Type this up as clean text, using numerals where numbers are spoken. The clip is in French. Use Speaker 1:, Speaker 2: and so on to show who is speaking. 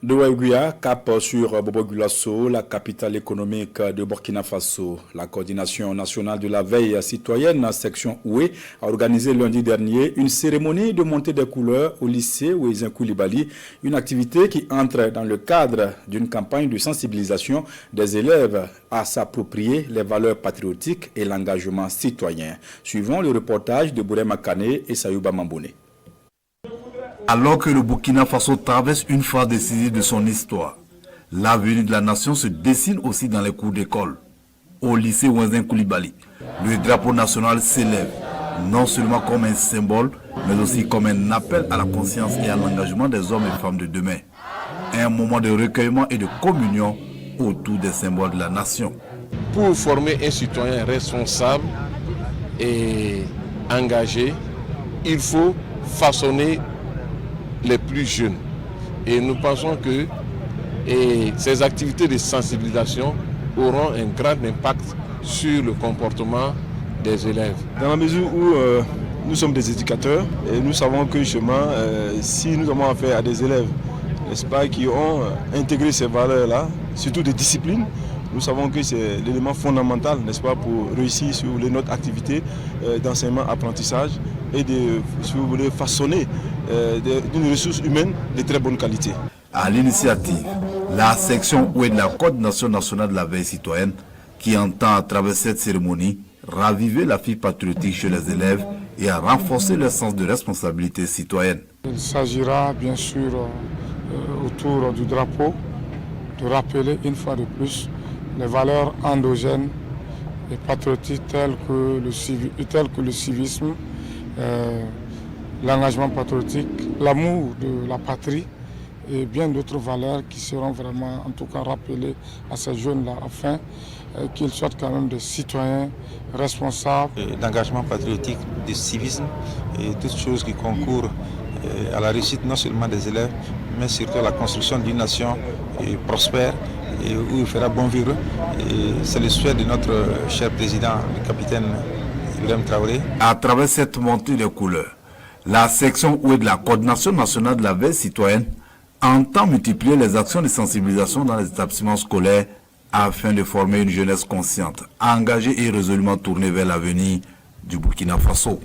Speaker 1: De Ouaïgouya, cap sur Bobo-Gulasso, la capitale économique de Burkina Faso. La coordination nationale de la veille citoyenne, section Oué, a organisé lundi dernier une cérémonie de montée des couleurs au lycée Ouézin Koulibaly, une activité qui entre dans le cadre d'une campagne de sensibilisation des élèves à s'approprier les valeurs patriotiques et l'engagement citoyen. Suivons le reportage de Bourema Kane et Sayouba Mamboune.
Speaker 2: Alors que le Burkina Faso traverse une phase décisive de son histoire, l'avenir de la nation se dessine aussi dans les cours d'école. Au lycée Ouézin Koulibaly, le drapeau national s'élève, non seulement comme un symbole, mais aussi comme un appel à la conscience et à l'engagement des hommes et femmes de demain. Un moment de recueillement et de communion autour des symboles de la nation.
Speaker 3: Pour former un citoyen responsable et engagé, il faut façonner les plus jeunes. Et nous pensons que ces activités de sensibilisation auront un grand impact sur le comportement des élèves.
Speaker 4: Dans la mesure où nous sommes des éducateurs et nous savons que justement, si nous avons affaire à des élèves, n'est-ce pas, qui ont intégré ces valeurs-là, surtout des disciplines, nous savons que c'est l'élément fondamental, n'est-ce pas, pour réussir sur notre activité d'enseignement-apprentissage et de, si vous voulez, façonner d'une ressource humaine de très bonne qualité.
Speaker 2: À l'initiative, la section Oué de la coordination nationale de la veille citoyenne, qui entend à travers cette cérémonie raviver la fibre patriotique chez les élèves et à renforcer leur sens de responsabilité citoyenne.
Speaker 5: Il s'agira bien sûr autour du drapeau de rappeler une fois de plus les valeurs endogènes et patriotiques telles que le civisme, l'engagement patriotique, l'amour de la patrie et bien d'autres valeurs qui seront vraiment en tout cas rappelées à ces jeunes-là afin qu'ils soient quand même des citoyens responsables.
Speaker 6: D'engagement patriotique, de civisme et toutes choses qui concourent à la réussite non seulement des élèves mais surtout à la construction d'une nation prospère et où il fera bon vivre. C'est le souhait de notre cher président, le capitaine Ibrahim Traoré.
Speaker 2: À travers cette montée de couleurs, la section Oué de la coordination nationale de la veille citoyenne entend multiplier les actions de sensibilisation dans les établissements scolaires afin de former une jeunesse consciente, engagée et résolument tournée vers l'avenir du Burkina Faso.